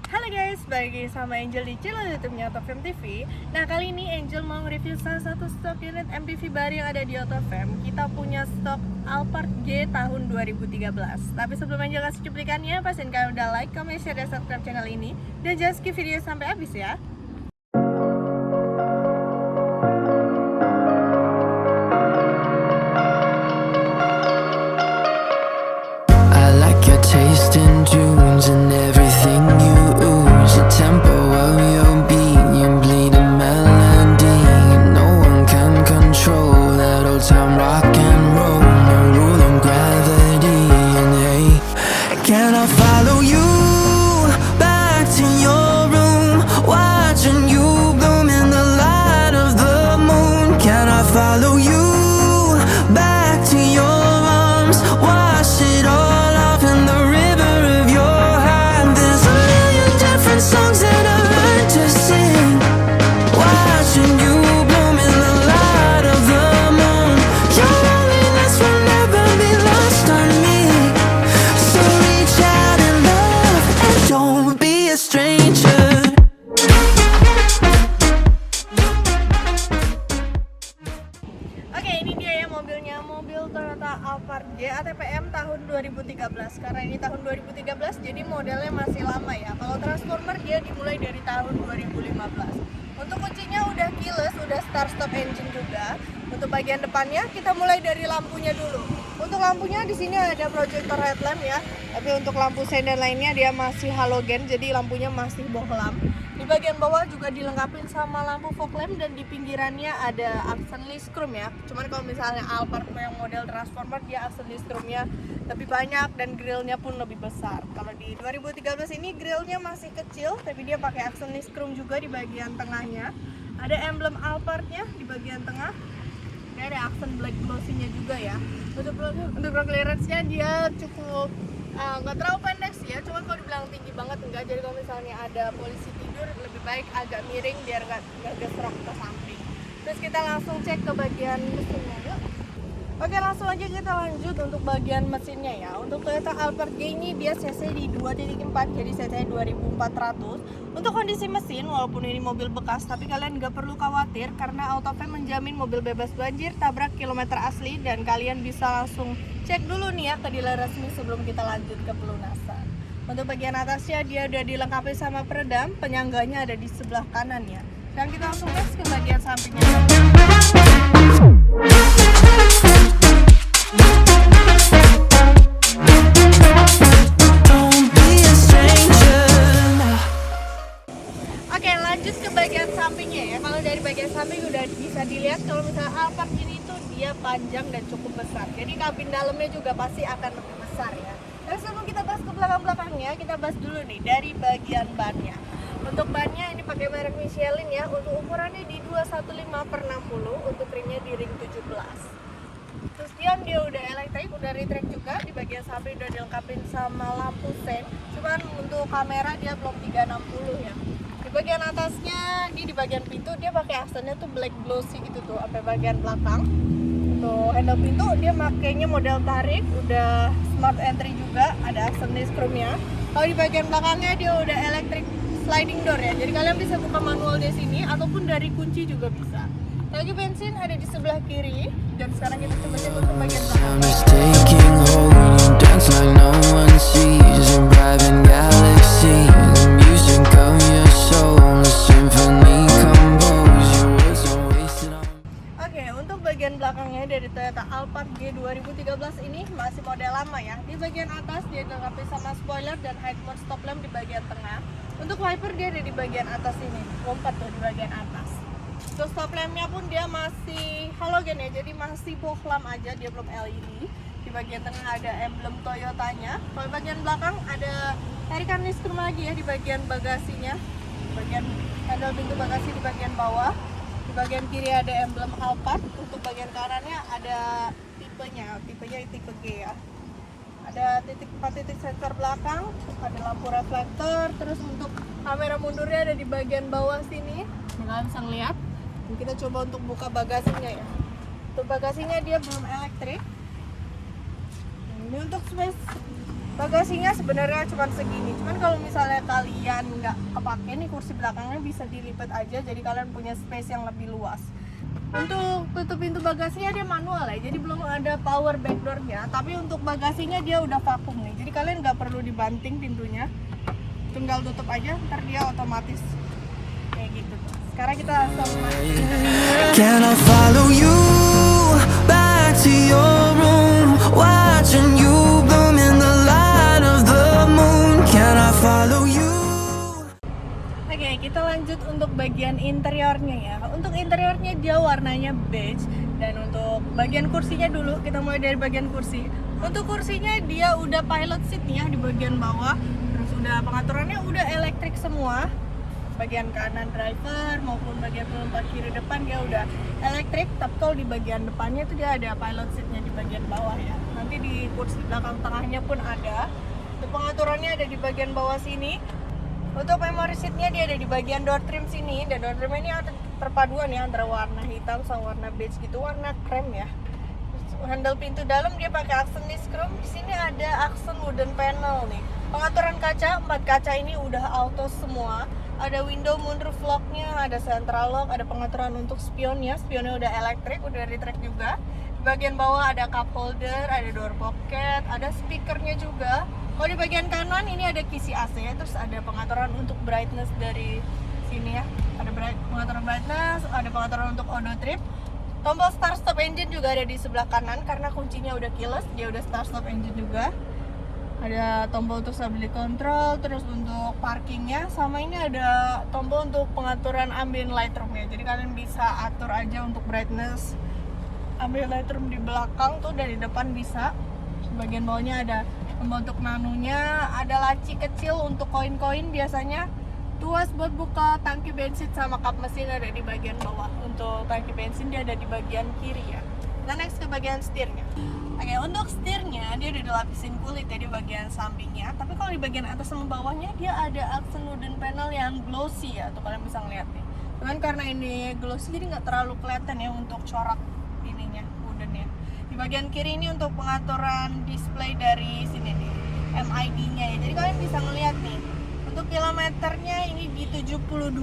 Halo guys, balik lagi sama Angel di channel YouTube-nya Autofam TV. Nah, kali ini Angel mau nge-review salah satu stok unit MPV baru yang ada di Autofam. Kita punya stok Alphard G tahun 2013. Tapi sebelum Angel kasih cuplikannya, pastiin kalian udah like, comment, share, dan subscribe channel ini. Dan jangan skip video sampai habis ya. I like your taste in tunes and everything you ooze. The tempo of your beat, you bleed a melody. No one can control that old time rock and roll. No rule of gravity. And hey, can I follow you back to your room, watching you bloom in the light of the moon? Can I follow you back to your arms, wash it all off in the river of your heart? There's a million different songs that I learned to sing, watching you bloom in the light of the moon. Your loneliness will never be lost on me, so reach out and love and don't be a stranger. Oke, ini dia ya mobilnya, mobil Toyota Alphard G ATPM tahun 2013. Karena ini tahun 2013, jadi modelnya masih lama ya. Kalau Transformer dia dimulai dari tahun 2015. Untuk kuncinya udah keyless, udah start stop engine juga. Untuk bagian depannya kita mulai dari lampunya dulu. Untuk lampunya di sini ada projector headlamp ya. Tapi untuk lampu sen dan lainnya dia masih halogen, jadi lampunya masih bohlam. Di bagian bawah juga dilengkapi sama lampu fog lamp dan di pinggirannya ada aksen listrum ya. Cuman kalau misalnya Alphard yang model Transformer dia aksen listrumnya lebih banyak dan grillnya pun lebih besar. Kalau di 2013 ini grillnya masih kecil tapi dia pakai aksen listrum juga di bagian tengahnya. Ada emblem Alphardnya di bagian tengah. Ini ada aksen black glossy-nya juga ya. Untuk road clearance-nya dia cukup nggak terlalu pendek sih ya, cuman kalau dibilang tinggi banget enggak. Jadi kalau misalnya ada polisi tidur lebih baik agak miring biar nggak gesrok ke samping. Terus kita langsung cek ke bagian mesinnya yuk. Oke, langsung aja kita lanjut untuk bagian mesinnya ya. Untuk Toyota Alphard G ini dia cc di 2.4, jadi cc 2400. Untuk kondisi mesin, walaupun ini mobil bekas, tapi kalian nggak perlu khawatir karena Autofam menjamin mobil bebas banjir, tabrak, kilometer asli, dan kalian bisa langsung cek dulu nih ya ke dealer resmi sebelum kita lanjut ke pelunasan. Untuk bagian atasnya dia udah dilengkapi sama peredam, penyangganya ada di sebelah kanan ya. Dan kita langsung tes ke bagian sampingnya. Oke, lanjut ke bagian sampingnya ya. Kalau dari bagian samping udah bisa dilihat kalau misalnya Alphard ini tuh dia panjang dan cukup besar. Jadi kabin dalamnya juga pasti akan lebih besar ya. Terus sebelum kita bahas ke belakang-belakangnya, kita bahas dulu nih dari bagian bannya. Untuk bannya ini pakai merek Michelin ya. Untuk ukurannya di 215/60, untuk ringnya di ring 17. Terus dia udah elektrik, udah retract juga. Di bagian samping udah dilengkapin sama lampu sen. Cuman untuk kamera dia belum 360 ya. Di bagian atasnya, di bagian pintu dia pakai aksennya tuh black glossy gitu tuh sampai bagian belakang. Untuk handle pintu dia makainya model tarik, udah smart entry juga, ada aksen listrumnya. Kalau di bagian belakangnya dia udah electric sliding door ya. Jadi kalian bisa buka manual di sini ataupun dari kunci juga bisa. Tangki bensin ada di sebelah kiri, dan sekarang kita coba cek untuk bagian belakang. Time is taking hold, you dance like no one sees. A private galaxy, the music of your soul, a symphony composed. Your words are wasted on. Oke, untuk bagian belakangnya dari Toyota Alphard G 2013 ini masih model lama ya. Di bagian atas dia dilengkapi sama spoiler dan head mount stop lamp di bagian tengah. Untuk wiper dia ada di bagian atas ini, lompat tuh di bagian atas. Terus stop lampnya pun dia masih halogen ya, jadi masih bohlam aja, dia belum LED. Di bagian tengah ada emblem Toyotanya. Kalau di bagian belakang ada tarikan listrum lagi ya di bagian bagasinya. Di bagian handle pintu bagasi di bagian bawah. Di bagian kiri ada emblem Alphard. Untuk bagian kanannya ada tipenya tipe G ya. Ada 4 titik sensor belakang, ada lampu reflektor. Terus untuk kamera mundurnya ada di bagian bawah sini. Kalian bisa ngeliat. Kita coba untuk buka bagasinya ya. Untuk bagasinya dia belum elektrik. Ini untuk space Bagasinya sebenarnya cuma segini, cuman kalau misalnya kalian nggak kepake nih kursi belakangnya bisa dilipat aja, jadi kalian punya space yang lebih luas. Untuk tutup pintu bagasinya dia manual ya, jadi belum ada power back door-nya, tapi untuk bagasinya dia udah vakum nih, jadi kalian nggak perlu dibanting pintunya, tinggal tutup aja, ntar dia otomatis kayak gitu. Sekarang kita langsung masuk. Can I follow you back to your room, watching you bloom in the light of the moon? Can I follow you? Oke, kita lanjut untuk bagian interiornya ya. Untuk interiornya dia warnanya beige, dan untuk bagian kursinya dulu kita mulai dari bagian kursi. Untuk kursinya dia udah pilot seat nih ya di bagian bawah, terus udah pengaturannya udah elektrik semua. Bagian kanan driver maupun bagian penumpang kiri depan dia udah elektrik, tapi kalau di bagian depannya itu dia ada pilot seatnya di bagian bawah ya. Nanti di kursi belakang tengahnya pun ada. Untuk pengaturannya ada di bagian bawah sini. Untuk memory seatnya dia ada di bagian door trim sini, dan door trim ini ada perpaduan ya antara warna hitam sama warna beige gitu, warna krem ya. Terus handle pintu dalam dia pakai aksen disc chrome. Di sini ada aksen wooden panel nih. Pengaturan kaca, 4 kaca ini udah auto semua. Ada window moonroof lock-nya, ada central lock, ada pengaturan untuk spionnya. Spionnya udah elektrik, udah retract juga. Di bagian bawah ada cup holder, ada door pocket, ada speakernya juga. Kalau di bagian kanan ini ada kisi AC, terus ada pengaturan untuk brightness dari sini ya. Ada pengaturan brightness, ada pengaturan untuk auto trip. Tombol start stop engine juga ada di sebelah kanan karena kuncinya udah keyless, dia udah start stop engine juga. Ada tombol untuk stability control, terus untuk parkingnya, sama ini ada tombol untuk pengaturan ambient lightroom ya. Jadi kalian bisa atur aja untuk brightness ambient lightroom di belakang tuh, dari depan bisa. Bagian bawahnya ada tombol untuk nanunya, ada laci kecil untuk koin-koin biasanya. Tuas buat buka tangki bensin sama kap mesin ada di bagian bawah. Untuk tangki bensin dia ada di bagian kiri ya. Nah, next ke bagian setirnya. Oke, untuk setirnya dia udah dilapisin kulit ya di bagian sampingnya. Tapi kalau di bagian atas sama bawahnya dia ada aksen wooden panel yang glossy ya, tuh kalian bisa ngeliat nih. Cuman karena ini glossy jadi nggak terlalu kelihatan ya untuk corak ininya, woodennya. Di bagian kiri ini untuk pengaturan display dari sini nih, MID-nya ya. Jadi kalian bisa ngeliat nih. Untuk kilometernya ini di 72.000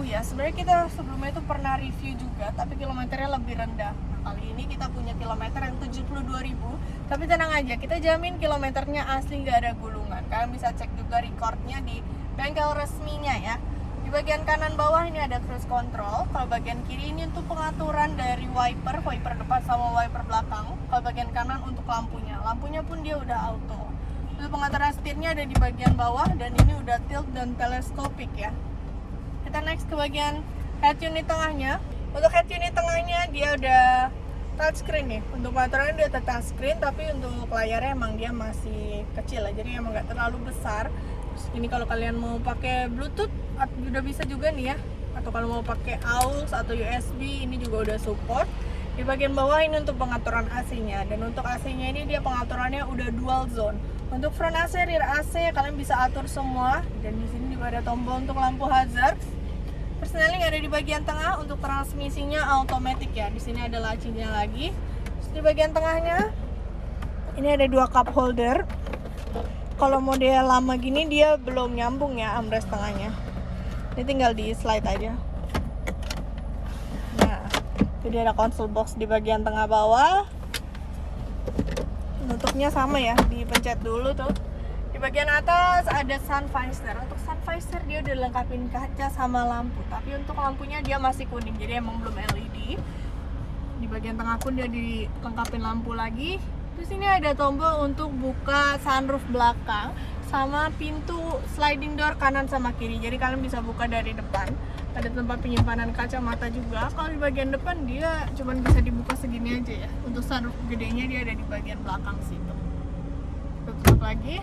ya. Sebenarnya kita sebelumnya itu pernah review juga, tapi kilometernya lebih rendah. Kali ini kita punya kilometer yang 72.000, tapi tenang aja, kita jamin kilometernya asli nggak ada gulungan. Kalian bisa cek juga recordnya di bengkel resminya ya. Di bagian kanan bawah ini ada cruise control. Kalau bagian kiri ini untuk pengaturan dari wiper depan sama wiper belakang. Kalau bagian kanan untuk lampunya pun dia udah auto. Untuk pengaturan setirnya ada di bagian bawah, dan ini udah tilt dan teleskopik ya. Kita next ke bagian head unit tengahnya. Untuk head unit tengahnya dia udah touchscreen nih. Untuk pengaturannya dia touchscreen, tapi untuk layarnya emang dia masih kecil ya, jadi emang nggak terlalu besar. Terus ini kalau kalian mau pakai Bluetooth udah bisa juga nih ya, atau kalau mau pakai AUX atau USB ini juga udah support. Di bagian bawah ini untuk pengaturan AC-nya, dan untuk AC-nya ini dia pengaturannya udah dual zone. Untuk front AC, rear AC kalian bisa atur semua, dan di sini juga ada tombol untuk lampu hazard. Persneling ada di bagian tengah. Untuk transmisinya automatic ya. Di sini ada lacinya lagi. Terus di bagian tengahnya ini ada 2 cup holder. Kalau model lama gini dia belum nyambung ya armrest tengahnya. Ini tinggal di slide aja. Nah, itu dia ada console box di bagian tengah bawah. Nutupnya sama ya, dipencet dulu tuh. Di bagian atas ada sun visor. Untuk sun visor dia udah lengkapin kaca sama lampu, tapi untuk lampunya dia masih kuning, jadi emang belum LED. Di bagian tengah pun dia dilengkapin lampu lagi. Terus ini ada tombol untuk buka sunroof belakang sama pintu sliding door kanan sama kiri. Jadi kalian bisa buka dari depan. Ada tempat penyimpanan kacamata juga. Kalau di bagian depan dia cuma bisa dibuka segini aja ya. Untuk sunroof gedenya dia ada di bagian belakang situ. Tutup lagi.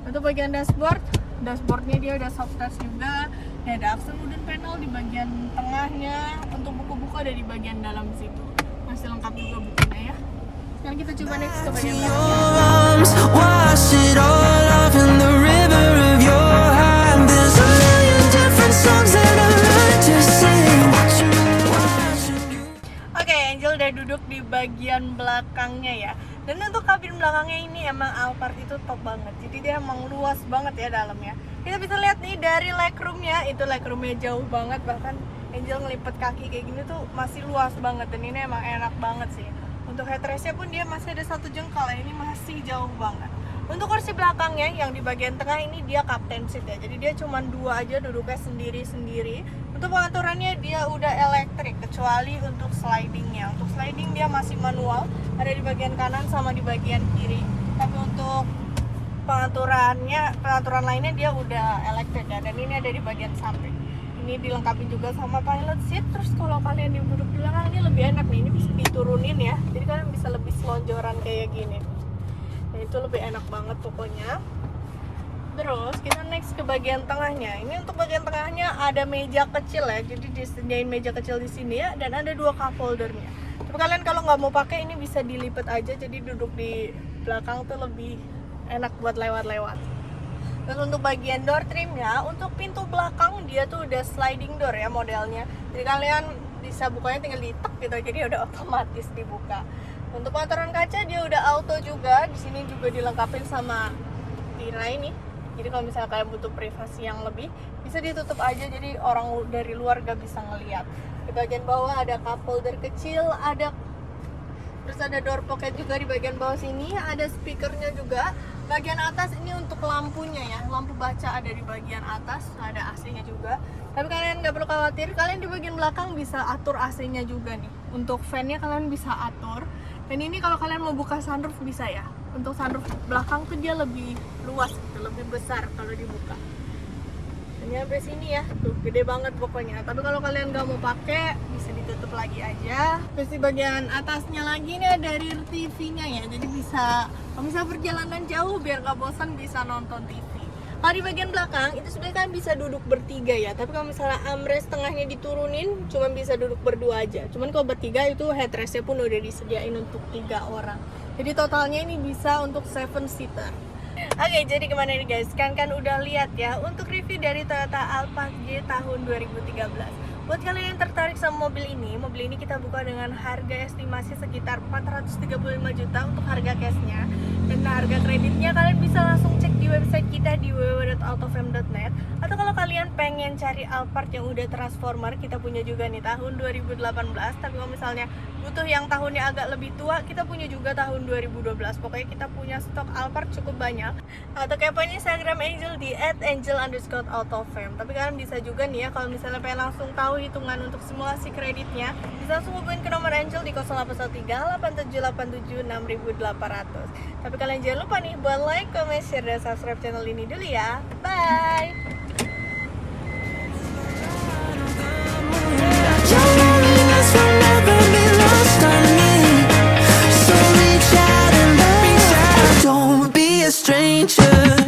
Untuk bagian dashboardnya dia udah soft touch juga. Ini ada aksen wooden panel di bagian tengahnya. Untuk buku-buku ada di bagian dalam situ. Masih lengkap juga bukunya ya. Sekarang kita coba next ke bagian Oke, Angel udah duduk di bagian belakangnya ya. Dan untuk kabin belakangnya ini emang Alphard itu top banget. Jadi dia emang luas banget ya dalamnya. Kita bisa lihat nih dari legroomnya, itu legroomnya jauh banget, bahkan Angel ngelipet kaki kayak gini tuh masih luas banget. Dan ini emang enak banget sih. Untuk headrestnya pun dia masih ada 1 jengkal, ini masih jauh banget. Untuk kursi belakangnya yang di bagian tengah ini dia captain seat ya. Jadi dia cuma 2 aja duduknya sendiri-sendiri. Untuk pengaturannya dia udah elektrik kecuali untuk slidingnya. Untuk sliding dia masih manual, ada di bagian kanan sama di bagian kiri. Tapi untuk pengaturan lainnya dia udah elektrik ya. Dan ini ada di bagian samping. Ini dilengkapi juga sama pilot seat. Terus kalau kalian duduk di belakang ini lebih enak nih. Ini bisa diturunin ya. Jadi kalian bisa lebih selonjoran kayak gini. Itu lebih enak banget pokoknya. Terus kita next ke bagian tengahnya. Ini untuk bagian tengahnya ada meja kecil ya. Jadi disediain meja kecil di sini ya. Dan ada 2 cup holdernya. Tapi kalian kalau nggak mau pakai ini bisa dilipat aja. Jadi duduk di belakang tuh lebih enak buat lewat-lewat. Terus untuk bagian door trimnya, untuk pintu belakang dia tuh udah sliding door ya modelnya. Jadi kalian bisa bukanya tinggal ditek gitu. Jadi udah otomatis dibuka. Untuk pengaturan kaca dia udah auto juga. Di sini juga dilengkapi sama tirai nih. Jadi kalau misalnya kalian butuh privasi yang lebih, bisa ditutup aja jadi orang dari luar gak bisa ngeliat. Di bagian bawah ada cup holder kecil, terus ada door pocket juga di bagian bawah sini, ada speakernya juga. Bagian atas ini untuk lampunya ya, lampu baca ada di bagian atas, ada AC-nya juga. Tapi kalian nggak perlu khawatir, kalian di bagian belakang bisa atur AC-nya juga nih. Untuk fan-nya kalian bisa atur. Dan ini kalau kalian mau buka sunroof bisa ya. Untuk sunroof belakang tuh dia lebih luas gitu, lebih besar kalau dibuka. Ini sampai sini ya, tuh gede banget pokoknya. Tapi kalau kalian nggak mau pakai, bisa ditutup lagi aja. Terus di bagian atasnya lagi nih ada rear TV-nya ya. Jadi bisa, kalau misalnya perjalanan jauh biar nggak bosan bisa nonton TV. Kalau di bagian belakang itu sebenarnya kan bisa duduk bertiga ya. Tapi kalau misalnya armrest tengahnya diturunin, cuma bisa duduk berdua aja. Cuman kalau bertiga itu headrestnya pun udah disediain untuk 3 orang. Jadi totalnya ini bisa untuk 7 seater. Oke, jadi gimana nih guys? Kan udah lihat ya untuk review dari Toyota Alphard J tahun 2013. Buat kalian yang tertarik sama mobil ini kita buka dengan harga estimasi sekitar 435 juta untuk harga cashnya. Dan harga kreditnya kalian bisa langsung cek di website kita di www.autofam.net. Atau kalau kalian pengen cari Alphard yang udah transformer, kita punya juga nih tahun 2018. Tapi kalau misalnya butuh yang tahunnya agak lebih tua, kita punya juga tahun 2012. Pokoknya kita punya stok Alphard cukup banyak. Atau kepoin Instagram Angel di @angel_autofam. Tapi kalian bisa juga nih ya, kalau misalnya pengen langsung tahu hitungan untuk simulasi kreditnya, bisa langsung hubungin ke nomor Angel di 0813-8787-6800. Tapi kalian jangan lupa nih buat like, comment, share, dan subscribe channel ini dulu ya. Bye! Your loneliness will never be lost on me. So reach out and love. Don't be a stranger.